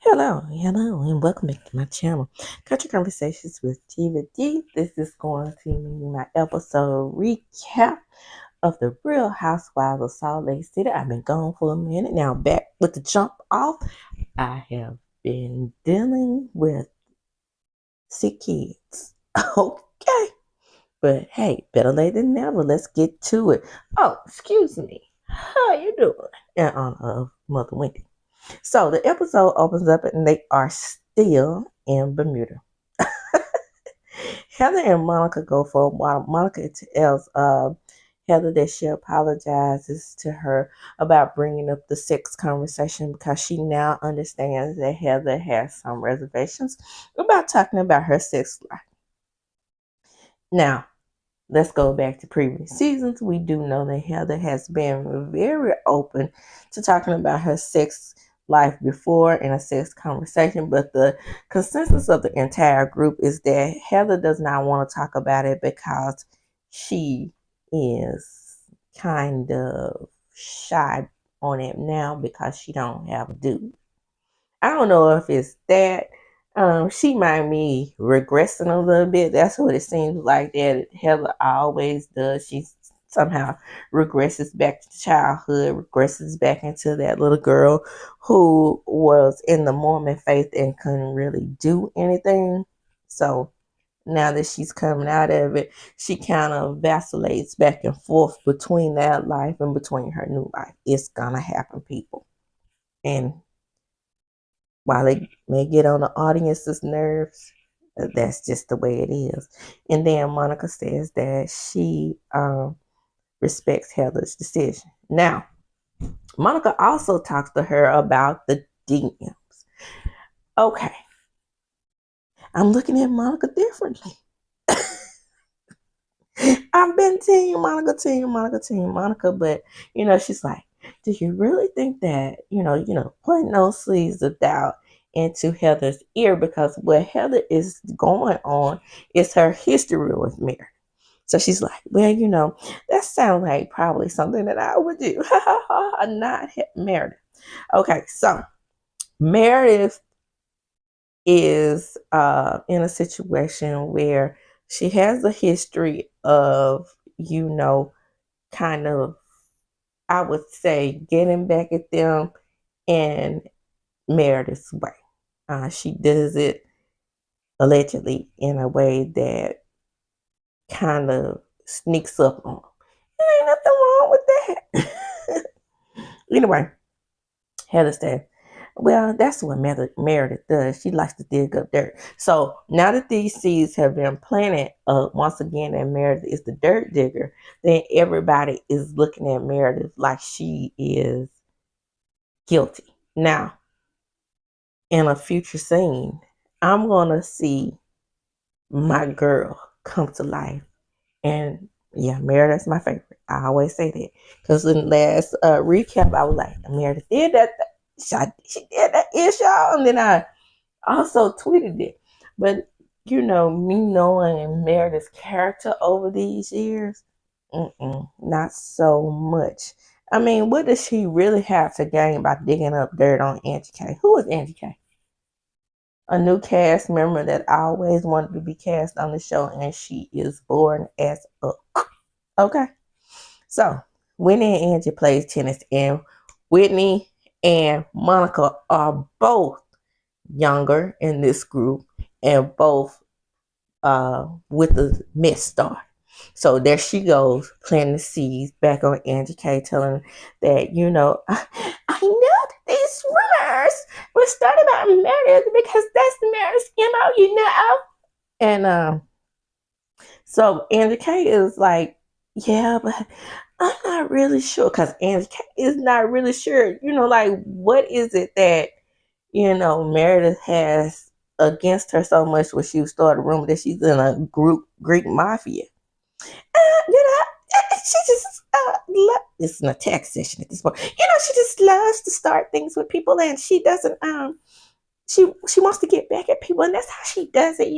Hello, and welcome back to my channel, Country Conversations with Tiva D. This is going to be my episode recap of the Real Housewives of Salt Lake City. I've been gone for a minute now, back with the jump off. I have been dealing with sick kids. Okay, but hey, better late than never. Let's get to it. Oh, excuse me. How you doing? In honor of Mother Wendy. So the episode opens up and they are still in Bermuda. Heather and Monica go for a while. Monica tells Heather that she apologizes to her about bringing up the sex conversation because she now understands that Heather has some reservations about talking about her sex life. Now, let's go back to previous seasons. We do know that Heather has been very open to talking about her sex life before in a sex conversation, but the consensus of the entire group is that Heather does not want to talk about it because she is kind of shy on it now because she don't have a dude. I don't know if it's that. She might be regressing a little bit. That's what it seems like that Heather always does. She somehow regresses back to childhood, regresses back into that little girl who was in the Mormon faith and couldn't really do anything. So now that she's coming out of it, she kind of vacillates back and forth between that life and between her new life. It's gonna happen, people. And while it may get on the audience's nerves, that's just the way it is. And then Monica says that she respects Heather's decision. Now, Monica also talks to her about the DMs. Okay, I'm looking at Monica differently. I've been team Monica, but she's like, do you really think that, putting those sleeves of doubt into Heather's ear, because what Heather is going on is her history with Mary. So she's like, well, that sounds like probably something that I would do. Not Meredith. Okay, so Meredith is in a situation where she has a history of, kind of, I would say, getting back at them in Meredith's way. She does it allegedly in a way that kind of sneaks up on them. There ain't nothing wrong with that. Anyway, Heather said, well, that's what Meredith does. She likes to dig up dirt. So now that these seeds have been planted, once again, and Meredith is the dirt digger, then everybody is looking at Meredith like she is guilty. Now, in a future scene, I'm going to see my girl come to life. And yeah, Meredith's my favorite. I always say that. Because in the last recap, I was like, Meredith did that. She did that, y'all. And then I also tweeted it. But, me knowing Meredith's character over these years, not so much. I mean, what does she really have to gain by digging up dirt on Angie K? Who is Angie K? A new cast member that always wanted to be cast on the show, and she is boring as up. Okay. So, Whitney and Angie plays tennis, and Whitney and Monica are both younger in this group and both with the Miss Star. So there she goes, planting the seeds back on Angie K, telling her that, I know that these rumors were started about Meredith because that's Meredith's MO, And so Angie K is like, yeah, but I'm not really sure, because Angie K is not really sure, like, what is it that, Meredith has against her so much when she started a rumor that she's in a Greek mafia. She just it's an attack session at this point. She just loves to start things with people, and she doesn't she wants to get back at people, and that's how she does it.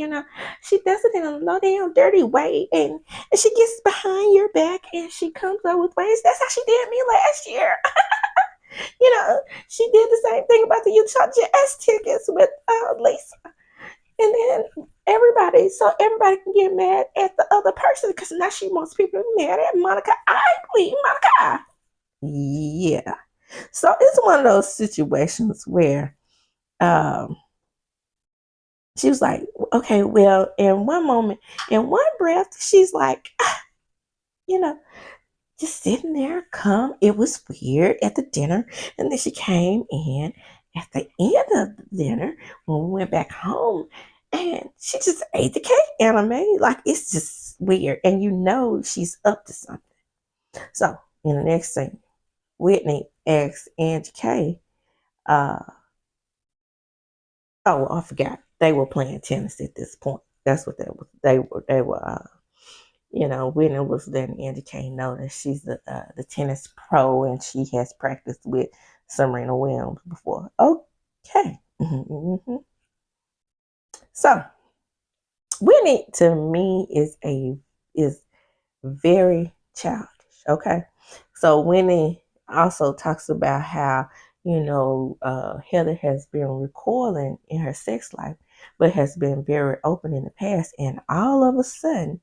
She does it in a low down dirty way, and she gets behind your back and she comes up with ways. That's how she did me last year. She did the same thing about the Utah Jazz tickets with Lisa. And then everybody can get mad at the other person because now she wants people to be mad at Monica Ivory. Monica. Yeah. So it's one of those situations where she was like, okay, well, in one breath, she's like, you know, just sitting there, it was weird at the dinner. And then she came in at the end of the dinner when we went back home and she just ate the cake anime. Like, it's just weird. And she's up to something. So, in the next scene, Whitney asks Angie K, oh, I forgot. They were playing tennis at this point. That's what they were, Whitney was letting Angie K know that she's the tennis pro and she has practiced with Serena Williams before. Okay. Mm-hmm. So, Whitney to me is very childish. Okay. So Whitney also talks about how Heather has been recoiling in her sex life, but has been very open in the past, and all of a sudden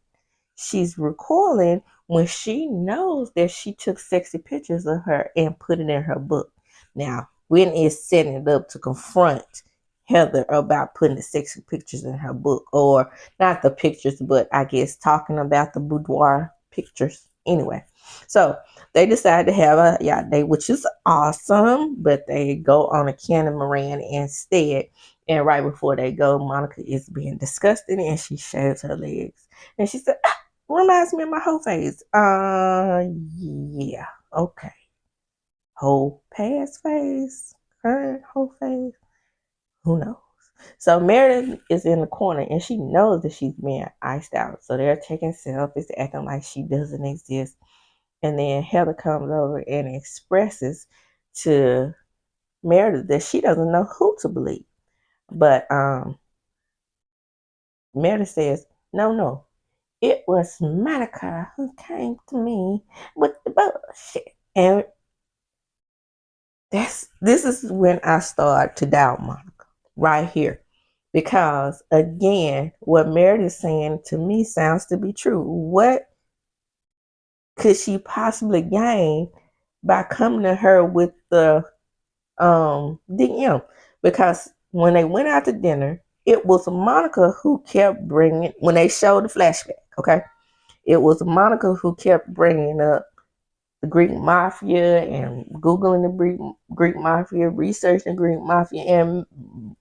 she's recoiling when she knows that she took sexy pictures of her and put it in her book. Now, Whitney is setting it up to confront Heather about putting the sexy pictures in her book, or not the pictures, but I guess talking about the boudoir pictures. Anyway, so they decide to have a yacht day, which is awesome, but they go on a catamaran instead. And right before they go, Monica is being disgusted and she shaves her legs. And she said, reminds me of my whole phase. Yeah, okay. Whole past phase, current whole phase, who knows? So Meredith is in the corner and she knows that she's being iced out. So they're taking selfies, acting like she doesn't exist. And then Heather comes over and expresses to Meredith that she doesn't know who to believe. But Meredith says, no, it was Monica who came to me with the bullshit. And this is when I start to doubt Monica, right here. Because again, what Meredith is saying to me sounds to be true. What could she possibly gain by coming to her with the DM? Because when they went out to dinner, it was Monica who kept bringing, when they showed the flashback, okay? It was Monica who kept bringing up the Greek Mafia and Googling the Greek Mafia, researching Greek Mafia, and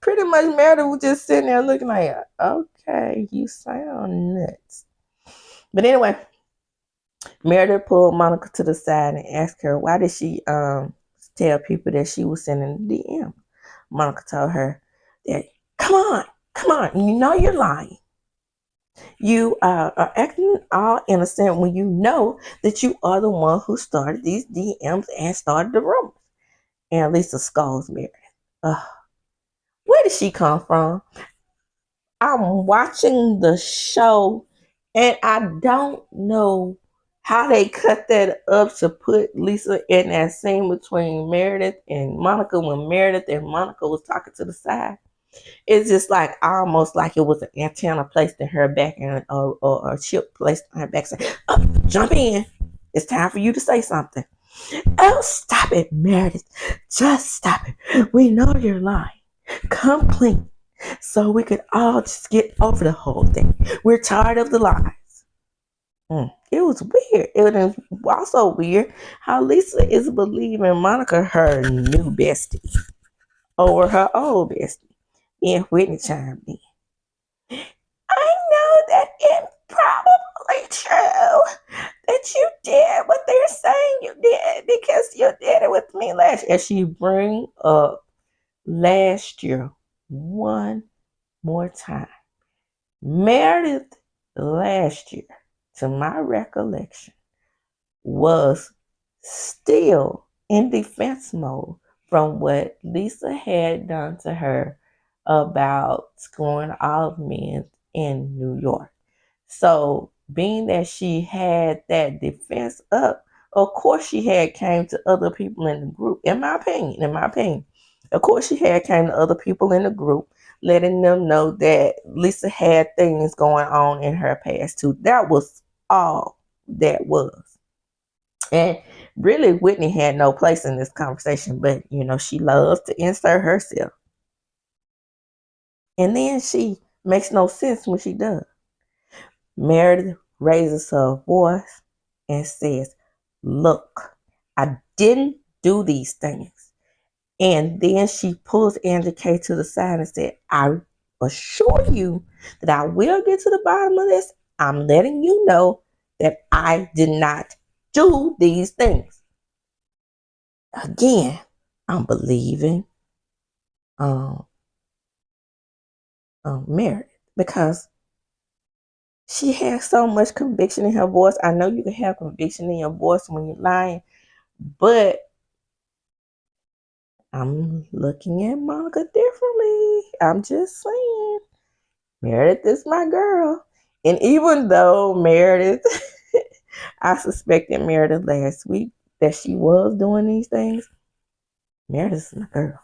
pretty much Meredith was just sitting there looking like, okay, you sound nuts. But anyway, Meredith pulled Monica to the side and asked her, why did she tell people that she was sending the DM? Monica told her that, come on, you know you're lying. You are acting all innocent when you know that you are the one who started these DMs and started the rumors. And Lisa scolds Meredith. Where did she come from? I'm watching the show and I don't know how they cut that up to put Lisa in that scene between Meredith and Monica when Meredith and Monica was talking to the side. It's just like almost like it was an antenna placed in her back and or a chip placed on her back saying, oh, jump in. It's time for you to say something. Oh, stop it, Meredith. Just stop it. We know you're lying. Come clean so we could all just get over the whole thing. We're tired of the lies. It was weird. It was also weird how Lisa is believing Monica her new bestie over her old bestie. And Whitney chimed in. I know that it's probably true that you did what they're saying you did because you did it with me last year. And she bring up last year one more time. Meredith last year, to my recollection, was still in defense mode from what Lisa had done to her about scoring olive men in New York. So being that she had that defense up Of course, she had came to other people in the group. In my opinion, of course, she had came to other people in the group, letting them know that Lisa had things going on in her past too. That was all that was. And really, Whitney had no place in this conversation, but she loves to insert herself. And then she makes no sense when she does. Meredith raises her voice and says, "Look, I didn't do these things." And then she pulls Andrew K to the side and said, "I assure you that I will get to the bottom of this. I'm letting you know that I did not do these things." Again, I'm believing um, Meredith because she has so much conviction in her voice. I know you can have conviction in your voice when you're lying, but I'm looking at Monica differently. I'm just saying. Meredith is my girl. And even though Meredith, I suspected Meredith last week that she was doing these things, Meredith is my girl.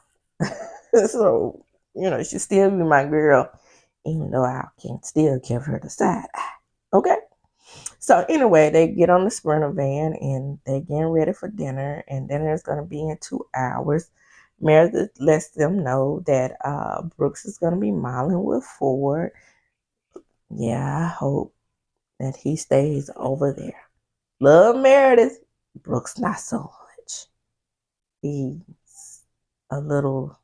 So, she still be my girl, even though I can still give her the side eye. Okay? So anyway, they get on the Sprinter van and they're getting ready for dinner, and dinner is going to be in 2 hours. Meredith lets them know that Brooks is going to be modeling with Ford. Yeah, I hope that he stays over there. Love Meredith. Brooks not so much. He's a little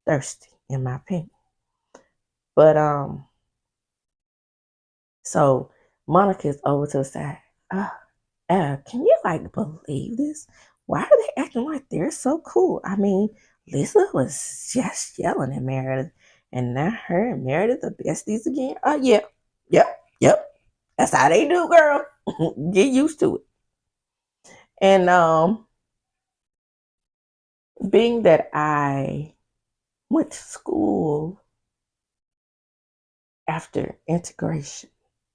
thirsty, in my opinion. But so Monica's over to the side. Can you believe this? Why are they acting like they're so cool? I mean, Lisa was just yelling at Meredith, and now her and Meredith are besties again. Oh yeah, yep. That's how they do, girl. Get used to it. And being that I went to school after integration,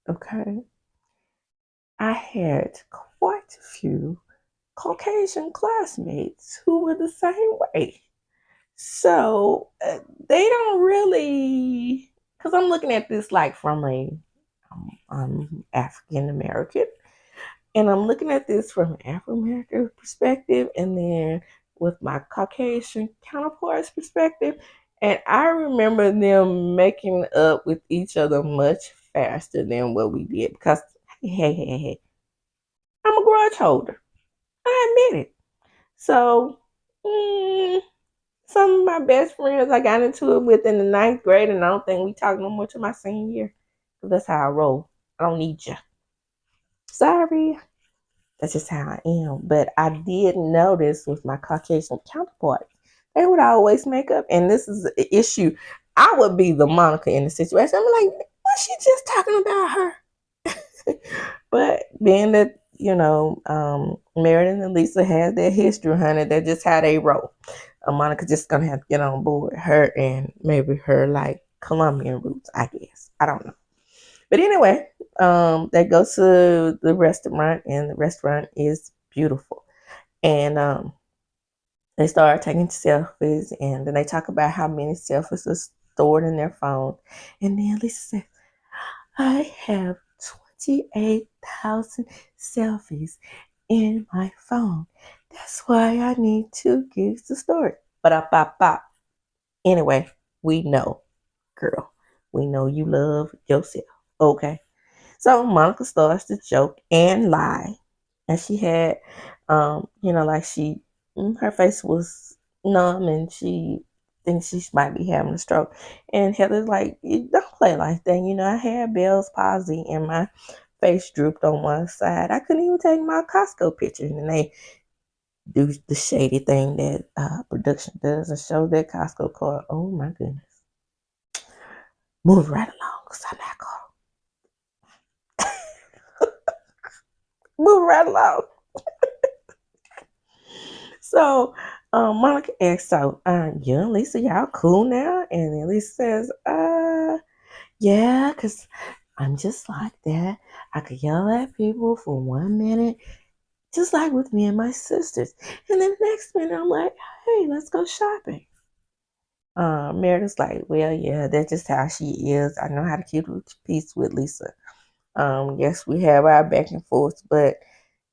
okay, I had quite a few Caucasian classmates who were the same way. So they don't really, because I'm looking at this from I'm African American, and I'm looking at this from an African American perspective, and then with my Caucasian counterparts perspective, and I remember them making up with each other much faster than what we did because hey, I'm a grudge holder. I admit it. So. Some of my best friends I got into it with in the 9th grade, and I don't think we talk no more to my senior year. Because that's how I roll. I don't need you. Sorry. That's just how I am. But I did notice with my Caucasian counterparts, they would always make up. And this is an issue. I would be the Monica in the situation. I'm like, was she just talking about her? But being that, Meredith and Lisa had their history, honey, that's just how they roll. Monica just gonna have to get on board her and maybe her Colombian roots, I guess. I don't know. But anyway, they go to the restaurant, and the restaurant is beautiful. And they start taking selfies, and then they talk about how many selfies are stored in their phone. And then Lisa said, "I have 28,000 selfies in my phone. That's why I need to give the story." But anyway, we know, girl. We know you love yourself. Okay. So Monica starts to joke and lie. And she had her face was numb, and she thinks she might be having a stroke. And Heather's like, "You don't play like that. I had Bell's palsy and my face drooped on one side. I couldn't even take my Costco picture." And they do the shady thing that production does and show their Costco card. Oh my goodness. Move right along, because I'm not going. Move right along. So Monica asks, "So you and Lisa, y'all cool now?" And then Lisa says, "Yeah, because I'm just like that. I could yell at people for 1 minute, just like with me and my sisters. And then the next minute, I'm like, hey, let's go shopping. Meredith's like, well, yeah, that's just how she is. I know how to keep peace with Lisa. Yes, we have our back and forth, but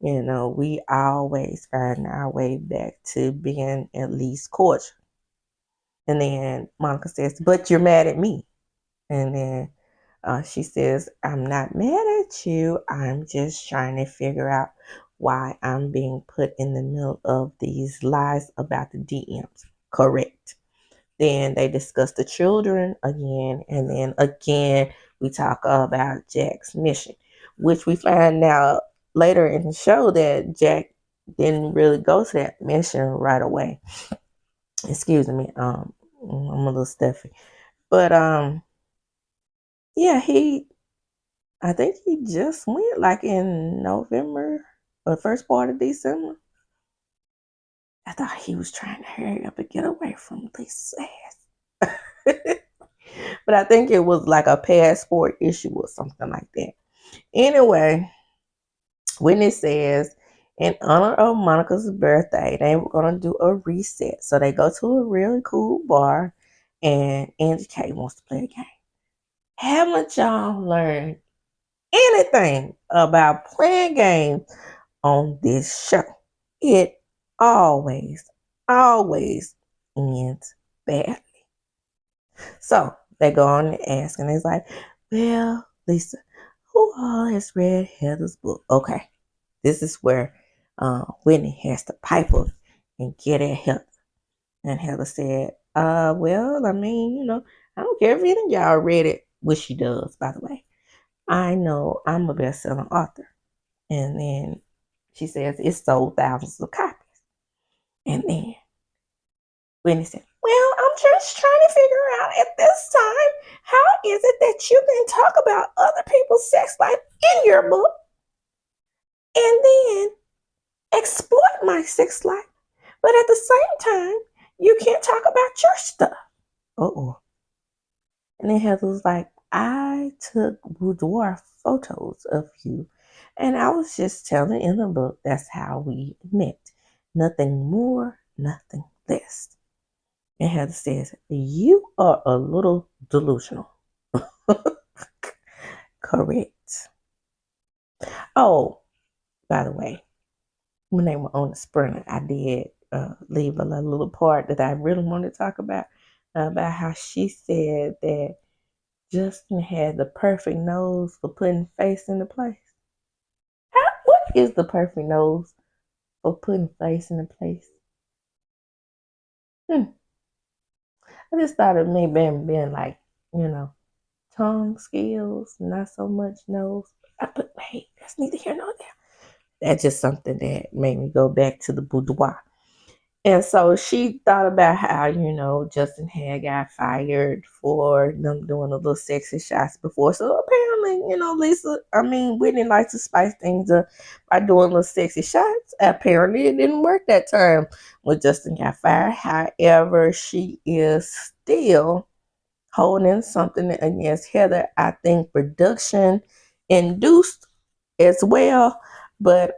we always find our way back to being at least cordial. And then Monica says, but you're mad at me. And then she says, I'm not mad at you. I'm just trying to figure out why I'm being put in the middle of these lies about the DMs. Correct. Then they discuss the children again. And then again, we talk about Jack's mission, which we find out later in the show that Jack didn't really go to that mission right away. Excuse me. I'm a little stuffy. But yeah, I think he just went like in November or first part of December. I thought he was trying to hurry up and get away from Lisa's ass. But I think it was like a passport issue or something like that. Anyway, Whitney says, in honor of Monica's birthday, they were going to do a reset. So they go to a really cool bar, and Angie K wants to play a game. Haven't y'all learned anything about playing games on this show? It always, always ends badly. So they go on and ask, and it's like, well, Lisa, who all has read Heather's book? Okay, this is where Whitney has to pipe up and get at Heather. And Heather said, well, I mean, I don't care if any of y'all read it, which she does, by the way. I know I'm a best-selling author. And then she says it sold thousands of copies. And then Whitney said, well, I'm just trying to figure out at this time, how is it that you can talk about other people's sex life in your book and then exploit my sex life, but at the same time, you can't talk about your stuff? Uh-oh. And then Heather was like, I took boudoir photos of you, and I was just telling in the book that's how we met. Nothing more, nothing less. And Heather says, you are a little delusional. Correct. Oh, by the way, when they were on the sprinter, I did leave a little part that I really wanted to talk about how she said that Justin had the perfect nose for putting face into place. What is the perfect nose for putting face into place? I just thought it may have been like, tongue skills, not so much nose. But hey, that's neither here nor there. That's just something that made me go back to the boudoir. And so she thought about how, Justin had got fired for them doing a little sexy shots before. So apparently, Whitney likes to spice things up by doing little sexy shots. Apparently, it didn't work that time when Justin got fired. However, she is still holding something against Heather. I think production induced as well. But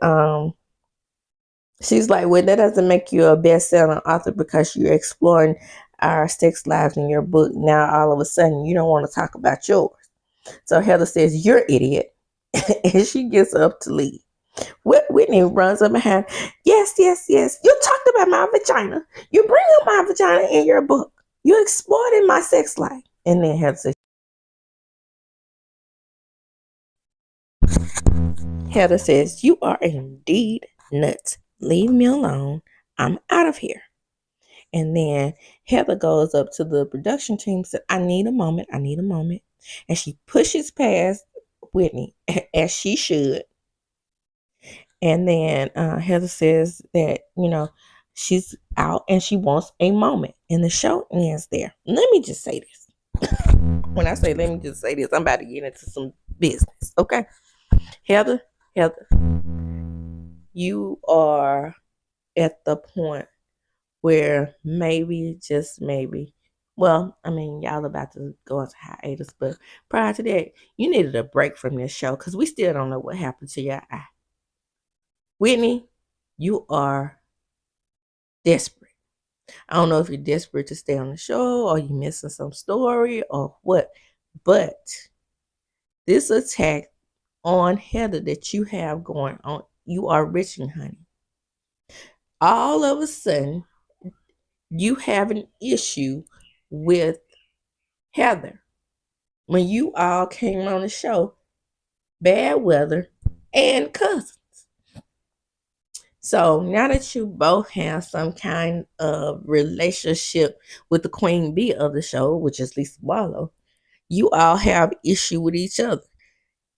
she's like, well, that doesn't make you a best-selling author because you're exploring our sex lives in your book. Now, all of a sudden, you don't want to talk about yours. So Heather says, you're idiot. And she gets up to leave. Whitney runs up behind. Yes. You talked about my vagina. You bring up my vagina in your book. You exploited my sex life. And then Heather says, you are indeed nuts. Leave me alone. I'm out of here. And then Heather goes up to the production team and said, I need a moment. And she pushes past Whitney, as she should. And then Heather says that, she's out and she wants a moment. And the show ends there. Let me just say this. When I say let me just say this, I'm about to get into some business, okay? Heather, you are at the point where maybe, just maybe, well, y'all about to go into hiatus, but prior to that, you needed a break from this show because we still don't know what happened to your eye. Whitney, You are desperate. I don't know if you're desperate to stay on the show or you're missing some story or what, but this attack on Heather that you have going on, you are reaching, honey. All of a sudden, you have an issue with Heather. When you all came on the show, bad weather and cousins. So now that you both have some kind of relationship with the queen bee of the show, which is Lisa Barlow, you all have issue with each other.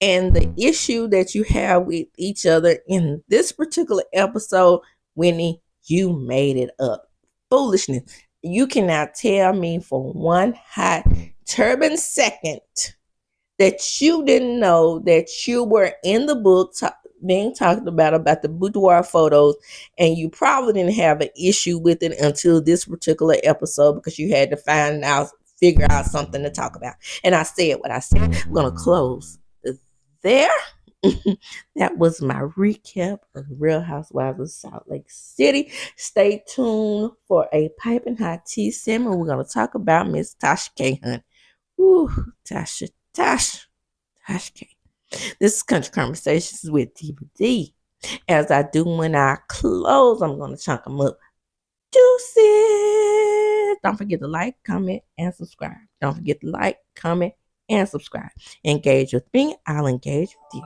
And the issue that you have with each other in this particular episode, Winnie, you made it up. Foolishness. You cannot tell me for one hot turban second that you didn't know that you were in the book being talked about the boudoir photos, and you probably didn't have an issue with it until this particular episode because you had to figure out something to talk about. And I said what I said. I'm going to close there. That was my recap of Real Housewives of Salt Lake City. Stay tuned for a piping hot tea segment. We're going to talk about Miss Tasha K. Hunt. Ooh, Tasha K. This is Country Conversations with DVD. As I do when I close, I'm going to chunk them up. Juicy. Don't forget to like, comment, and subscribe. Don't forget to like, comment, and subscribe. Engage with me. I'll engage with you.